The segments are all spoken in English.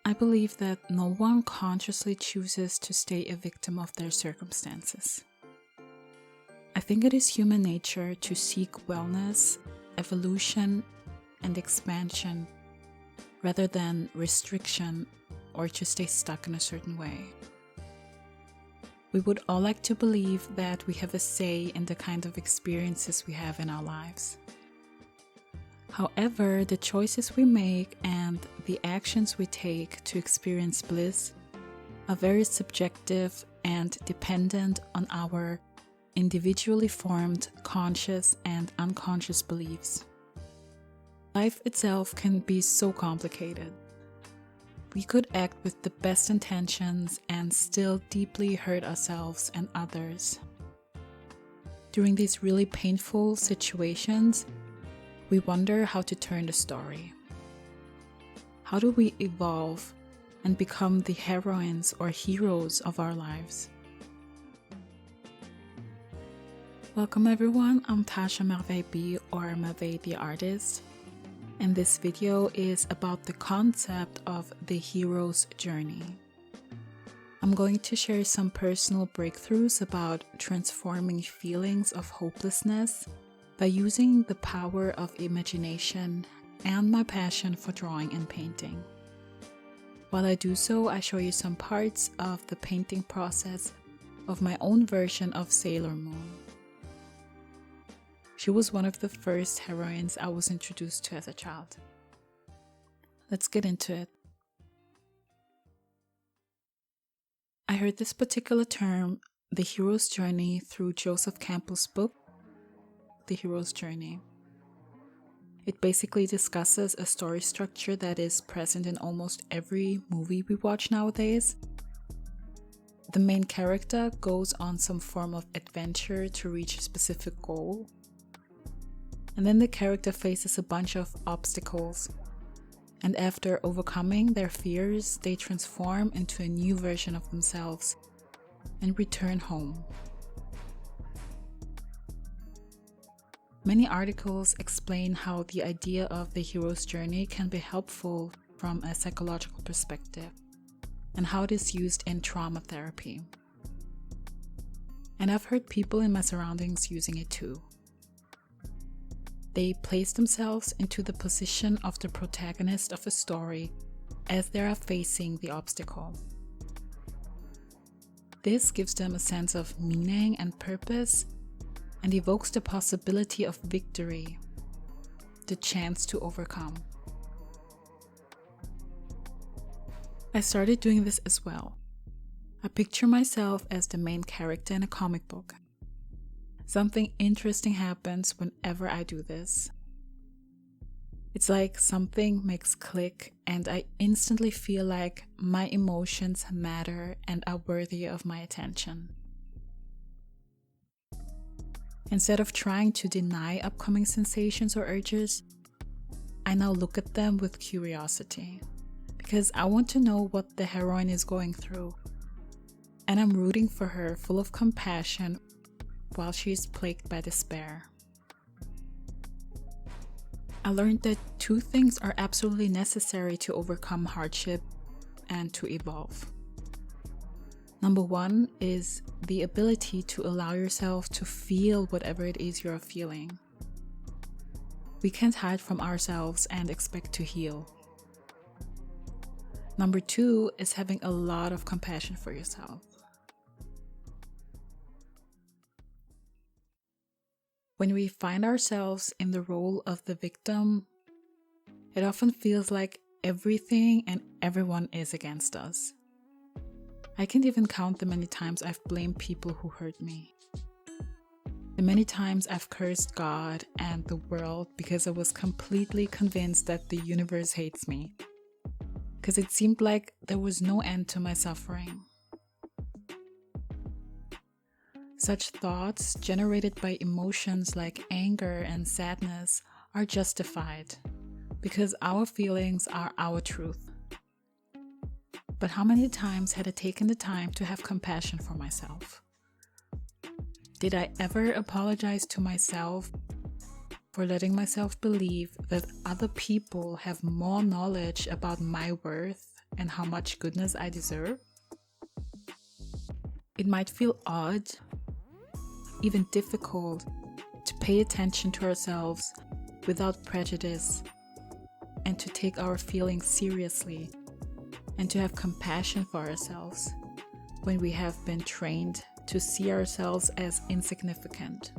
I believe that no one consciously chooses to stay a victim of their circumstances. I think it is human nature to seek wellness, evolution, and expansion rather than restriction or to stay stuck in a certain way. We would all like to believe that we have a say in the kind of experiences we have in our lives. However, the choices we make and the actions we take to experience bliss are very subjective and dependent on our individually formed conscious and unconscious beliefs. Life itself can be so complicated. We could act with the best intentions and still deeply hurt ourselves and others. During these really painful situations, we wonder how to turn the story. How do we evolve and become the heroines or heroes of our lives? Welcome everyone, I'm Tasha Merveille B, or Merveille the Artist, and this video is about the concept of the hero's journey. I'm going to share some personal breakthroughs about transforming feelings of hopelessness by using the power of imagination and my passion for drawing and painting. While I do so, I show you some parts of the painting process of my own version of Sailor Moon. She was one of the first heroines I was introduced to as a child. Let's get into it. I heard this particular term, the hero's journey, through Joseph Campbell's book, The Hero's Journey. It basically discusses a story structure that is present in almost every movie we watch nowadays. The main character goes on some form of adventure to reach a specific goal. And then the character faces a bunch of obstacles. And after overcoming their fears, they transform into a new version of themselves and return home. Many articles explain how the idea of the hero's journey can be helpful from a psychological perspective and how it is used in trauma therapy. And I've heard people in my surroundings using it too. They place themselves into the position of the protagonist of a story as they are facing the obstacle. This gives them a sense of meaning and purpose and evokes the possibility of victory, the chance to overcome. I started doing this as well. I picture myself as the main character in a comic book. Something interesting happens whenever I do this. It's like something makes click and I instantly feel like my emotions matter and are worthy of my attention. Instead of trying to deny upcoming sensations or urges, I now look at them with curiosity because I want to know what the heroine is going through. And I'm rooting for her, full of compassion, while she is plagued by despair. I learned that two things are absolutely necessary to overcome hardship and to evolve. Number one is the ability to allow yourself to feel whatever it is you're feeling. We can't hide from ourselves and expect to heal. Number two is having a lot of compassion for yourself. When we find ourselves in the role of the victim, it often feels like everything and everyone is against us. I can't even count the many times I've blamed people who hurt me. The many times I've cursed God and the world because I was completely convinced that the universe hates me. Because it seemed like there was no end to my suffering. Such thoughts, generated by emotions like anger and sadness, are justified because our feelings are our truth. But how many times had I taken the time to have compassion for myself? Did I ever apologize to myself for letting myself believe that other people have more knowledge about my worth and how much goodness I deserve? It might feel odd, even difficult, to pay attention to ourselves without prejudice and to take our feelings seriously and to have compassion for ourselves when we have been trained to see ourselves as insignificant.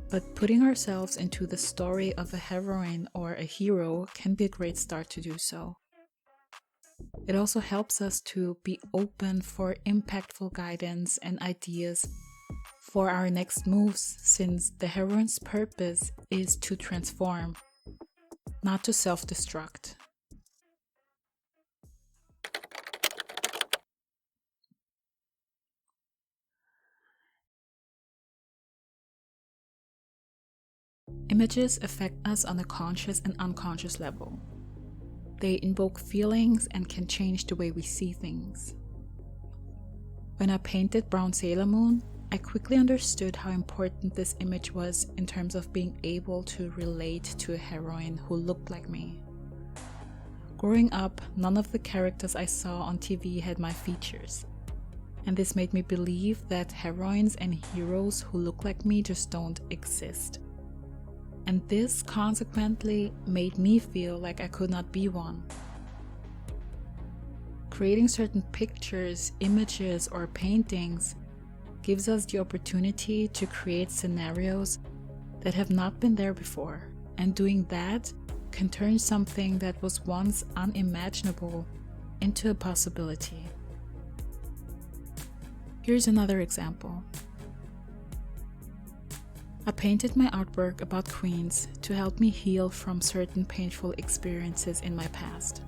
But putting ourselves into the story of a heroine or a hero can be a great start to do so. It also helps us to be open for impactful guidance and ideas for our next moves, since the heroine's purpose is to transform, not to self-destruct. Images affect us on a conscious and unconscious level. They invoke feelings and can change the way we see things. When I painted Brown Sailor Moon, I quickly understood how important this image was in terms of being able to relate to a heroine who looked like me. Growing up, none of the characters I saw on TV had my features, and this made me believe that heroines and heroes who look like me just don't exist. And this consequently made me feel like I could not be one. Creating certain pictures, images, or paintings gives us the opportunity to create scenarios that have not been there before, and doing that can turn something that was once unimaginable into a possibility. Here's another example. I painted my artwork about queens to help me heal from certain painful experiences in my past.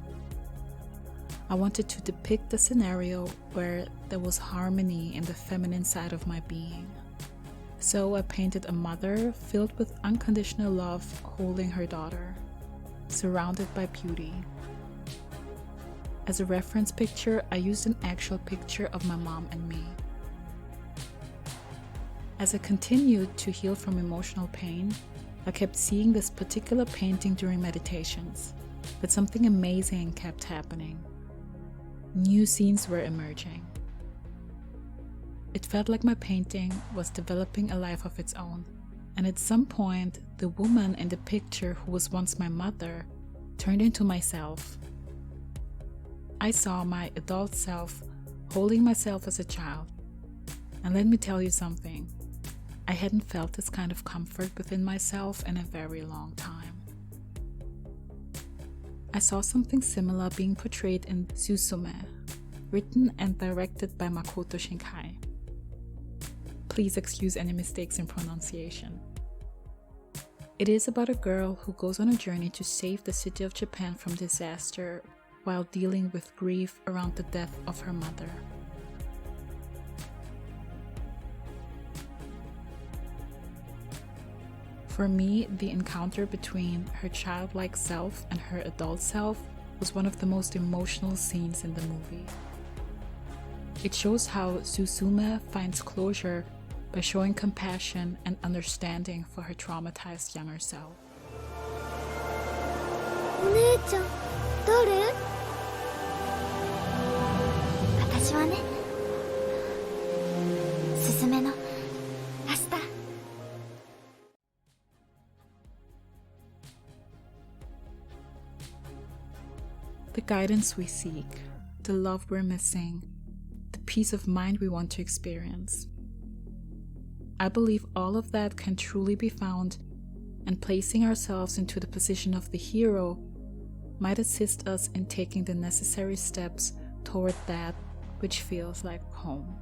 I wanted to depict a scenario where there was harmony in the feminine side of my being. So I painted a mother filled with unconditional love holding her daughter, surrounded by beauty. As a reference picture, I used an actual picture of my mom and me. As I continued to heal from emotional pain, I kept seeing this particular painting during meditations, but something amazing kept happening. New scenes were emerging. It felt like my painting was developing a life of its own, and at some point, the woman in the picture who was once my mother turned into myself. I saw my adult self holding myself as a child, and let me tell you something. I hadn't felt this kind of comfort within myself in a very long time. I saw something similar being portrayed in Suzume, written and directed by Makoto Shinkai. Please excuse any mistakes in pronunciation. It is about a girl who goes on a journey to save the city of Japan from disaster while dealing with grief around the death of her mother. For me, the encounter between her childlike self and her adult self was one of the most emotional scenes in the movie. It shows how Suzume finds closure by showing compassion and understanding for her traumatized younger self. お姉ちゃん、誰？私はね、すずめの明日。The guidance we seek, the love we're missing, the peace of mind we want to experience. I believe all of that can truly be found, and placing ourselves into the position of the hero might assist us in taking the necessary steps toward that which feels like home.